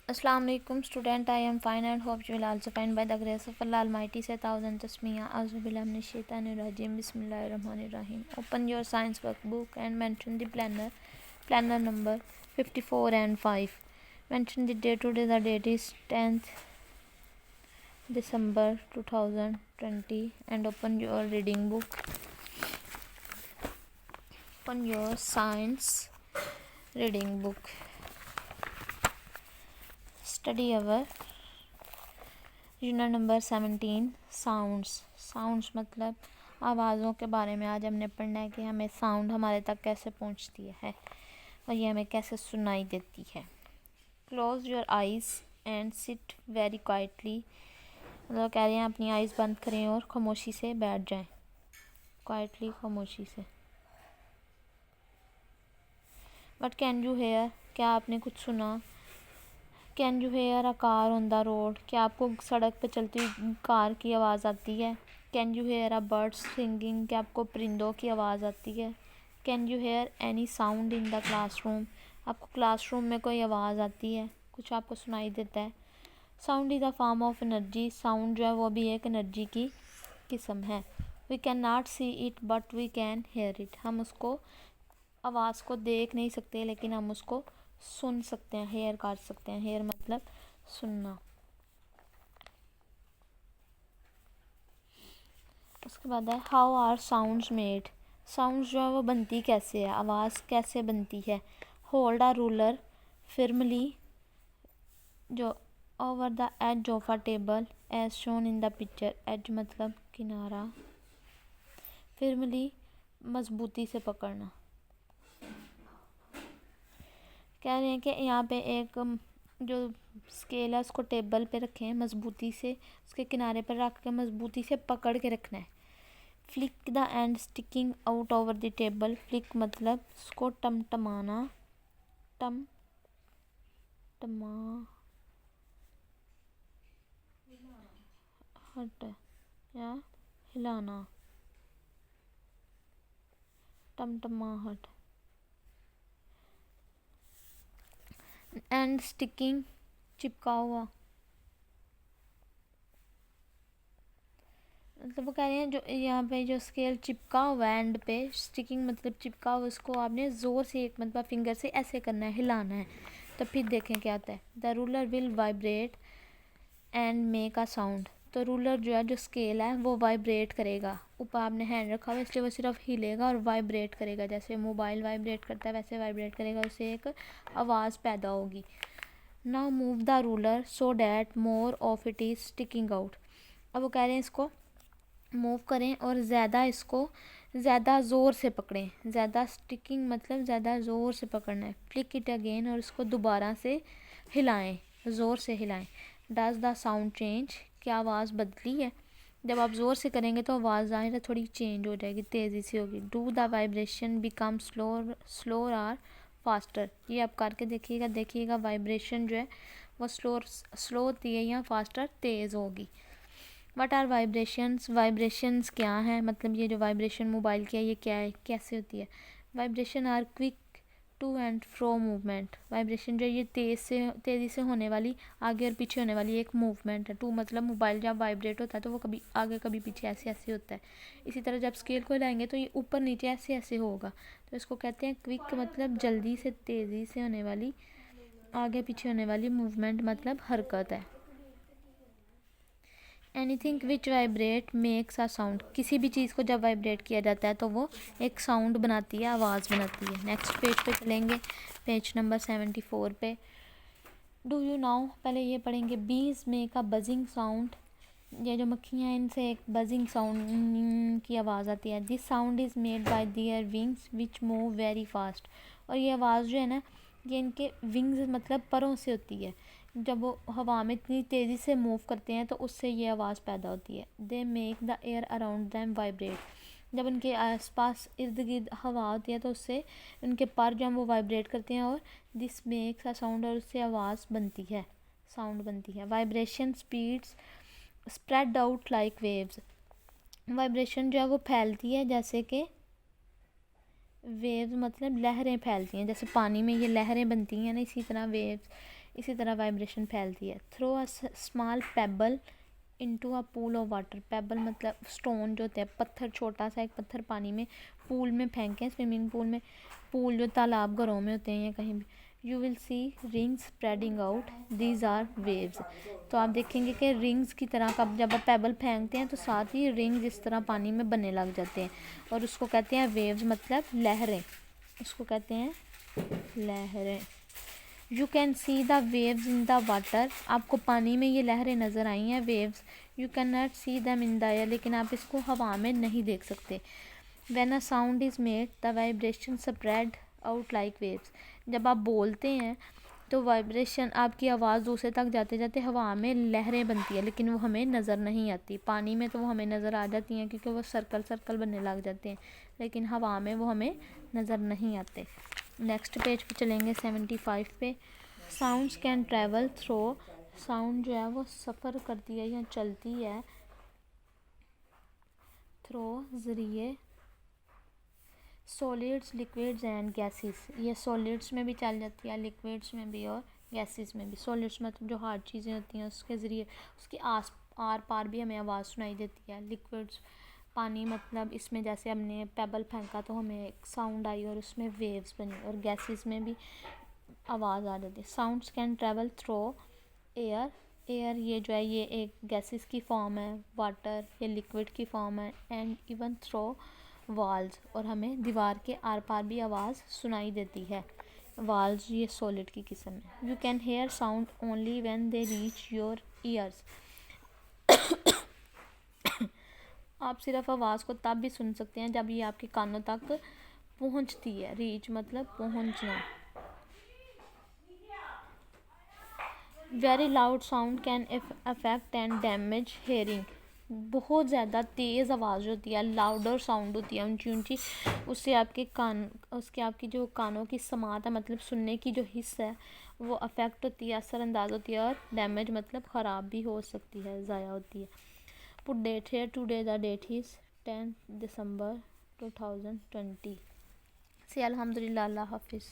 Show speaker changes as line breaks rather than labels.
Assalamu alaikum student, I am fine and hope you will also fine by the grace of Allah Almighty. Say thousand tasmiyah. Auzubillahi minash shaitanir rajim. Bismillahir rahmanir rahim. Open your science workbook and mention the planner number 54 and 5. Mention the date. Today the date is 10th December 2020 and open your reading book. Open your science reading book. Study our unit number 17 sounds मतलब आवाज़ों के बारे में आज हमने पढ़ना है कि हमें साउंड हमारे तक कैसे पहुंचती है और ये हमें कैसे सुनाई देती है। Close your eyes and sit very quietly, मतलब कह रहे हैं अपनी आइज़ बंद करें और खामोशी से बैठ जाएं। क्वाइटली, खामोशी से। बट कैन यू हेयर, क्या आपने कुछ सुना? Can you hear a car on the road, क्या आपको सड़क पर चलती हुई कार की आवाज़ आती है? Can you hear a birds singing, क्या आपको परिंदों की आवाज़ आती है? Can you hear any sound in the classroom, आपको क्लासरूम में कोई आवाज़ आती है, कुछ आपको सुनाई देता है? Sound is a form of energy, sound जो है वो भी एक एनर्जी की किस्म है। We can not see it but we can hear it, हम उसको आवाज़ को देख नहीं सकते लेकिन हम उसको सुन सकते हैं, हेयर कर सकते हैं। हेयर मतलब सुनना। उसके बाद है how are sounds made, sounds जो है वो बनती कैसे है, आवाज़ कैसे बनती है। होल्ड अ रूलर फिर्मली जो over the edge of a table as shown in the picture, edge मतलब किनारा, फिर्मली मजबूती से पकड़ना। कह रहे हैं कि यहाँ पे एक जो स्केल है उसको टेबल पे रखें, मजबूती से उसके किनारे पर रख के मजबूती से पकड़ के रखना है। Flick the end sticking out over the table, flick मतलब उसको टमटमाना, हट या हिलाना, टमटमाहट। एंड स्टिकिंग चिपका हुआ, मतलब वो कह रहे हैं जो यहाँ पे जो स्केल चिपका हुआ है एंड पे, स्टिकिंग मतलब चिपका हुआ, उसको आपने ज़ोर से एक मतलब फिंगर से ऐसे करना है, हिलाना है, तो फिर देखें क्या आता है। The ruler will vibrate and make a sound, तो रूलर जो है जो स्केल है वो वाइब्रेट करेगा। ऊपर आपने हैंड रखा हुआ इसलिए वो सिर्फ हिलेगा और वाइब्रेट करेगा, जैसे मोबाइल वाइब्रेट करता है वैसे वाइब्रेट करेगा, उससे एक आवाज़ पैदा होगी। Now move the ruler so that more of it is sticking out, अब वो कह रहे हैं इसको मूव करें और ज़्यादा इसको ज़्यादा ज़ोर से पकड़ें, ज़्यादा स्टिकिंग मतलब ज़्यादा ज़ोर से पकड़ना है। फ्लिक इट अगेन, और इसको दोबारा से हिलाएं, ज़ोर से हिलाएं। डज द साउंड चेंज, क्या आवाज़ बदली है? जब आप ज़ोर से करेंगे तो आवाज़ ज़ाहिर थोड़ी चेंज हो जाएगी, तेज़ी से होगी। Do the vibration become slower or faster, ये आप करके देखिएगा वाइब्रेशन जो है वो स्लो होती है या फास्टर तेज़ होगी। वट आर वाइब्रेशंस क्या हैं, मतलब ये जो वाइब्रेशन मोबाइल की है ये क्या है, कैसे होती है? Vibration are quick to and fro movement, vibration जो ये तेज़ी से होने वाली, आगे और पीछे होने वाली एक मूवमेंट है। टू मतलब मोबाइल जब वाइब्रेट होता है तो वो कभी आगे कभी पीछे ऐसे ऐसे होता है। इसी तरह जब स्केल को हिलाएंगे तो ये ऊपर नीचे ऐसे ऐसे होगा, तो इसको कहते हैं क्विक, मतलब जल्दी से तेज़ी से होने वाली, आगे पीछे होने वाली मूवमेंट मतलब हरकत है। Anything which vibrate makes a sound, किसी भी चीज़ को जब वाइब्रेट किया जाता है तो वो एक साउंड बनाती है, आवाज़ बनाती है। नेक्स्ट पेज पे चलेंगे, पेज नंबर 74 पे। डू यू नाउ, पहले ये पढ़ेंगे। बीज मेक अ बजिंग साउंड, ये जो मक्खियाँ हैं इनसे एक बजिंग साउंड की आवाज़ आती है। This sound is made by their wings which move very fast, और ये आवाज़ जो है ना ये इनके विंग्स मतलब परों से होती है, जब वो हवा में इतनी तेज़ी से मूव करते हैं तो उससे ये आवाज़ पैदा होती है। They make the air around them vibrate, जब उनके आसपास इर्द गिर्द हवा होती है तो उससे उनके पर जो वो वाइब्रेट करते हैं और दिस मेक्स अ साउंड, और उससे आवाज़ बनती है, साउंड बनती है। Vibration speeds spread out like waves, vibration जो है वो फैलती है जैसे कि वेव्स मतलब लहरें फैलती हैं, जैसे पानी में ये लहरें बनती हैं ना, इसी तरह वेव्स इसी तरह वाइब्रेशन फैलती है। Throw a small pebble into a pool of water. Pebble मतलब स्टोन जो होते हैं, पत्थर, छोटा सा एक पत्थर पानी में पूल में फेंकें, स्विमिंग पूल में, पूल जो तालाब घरों में होते हैं या कहीं भी। You will see rings spreading out, these are waves. तो आप देखेंगे कि रिंग्स की तरह का जब आप पेबल फेंकते हैं तो साथ ही रिंग्स इस तरह पानी में बनने लग जाते हैं, और उसको कहते हैं वेव्स, मतलब लहरें, उसको कहते हैं लहरें। You can see the waves in the water. आपको पानी में ये लहरें नज़र आई हैं, waves. You can not see them in the air, लेकिन आप इसको हवा में नहीं देख सकते। When a sound is made the vibration spread out like waves. जब आप बोलते हैं तो वाइब्रेशन, आपकी आवाज़ दूसरे तक जाते जाते हवा में लहरें बनती है, लेकिन वो हमें नज़र नहीं आती। पानी में तो वो हमें नज़र आ जाती हैं क्योंकि वो सर्कल सर्कल बनने लग जाते हैं, लेकिन हवा में वो हमें नज़र नहीं आते। नेक्स्ट पेज पे चलेंगे 75 पे। Sounds can travel through. Sound जो है वो सफ़र करती है या चलती है थ्रो, ज़रिए सॉलिड्स, लिक्विड्स एंड गैसेस। ये सॉलिड्स में भी चल जाती है, लिक्विड्स में भी और गैसेस में भी। सॉलिड्स मतलब जो हार्ड चीज़ें होती हैं उसके ज़रिए, उसके आर पार भी हमें आवाज़ सुनाई देती है। लिक्विड्स पानी, मतलब इसमें जैसे हमने पेबल फेंका तो हमें एक साउंड आई और उसमें वेव्स बनी, और गैसेस में भी आवाज़ आ जाती है। Sounds can travel through air. Air ये जो है ये एक गैसेस की फॉर्म है, वाटर या लिक्विड की फॉर्म है, एंड इवन थ्रो वॉल्स, और हमें दीवार के आर पार भी आवाज़ सुनाई देती है। वॉल्स ये सॉलिड की किस्म है। You can hear sound only when they reach your ears. आप सिर्फ आवाज़ को तब भी सुन सकते हैं जब ये आपके कानों तक पहुंचती है। रीच मतलब पहुंचना। Very loud sound can affect and damage hearing. बहुत ज़्यादा तेज़ आवाज़ होती है, लाउडर साउंड होती है, ऊंची ऊंची, उससे आपकी जो कानों की समात है, मतलब सुनने की जो हिस्सा है वो अफेक्ट होती है, असरअंदाज होती है, और डैमेज मतलब ख़राब भी हो सकती है, ज़ाया होती है। पुट डेट है, टुडे द डेट इज़ 10 दिसंबर 2020। से अल्हम्दुलिल्लाह, अल्लाह हाफिज़।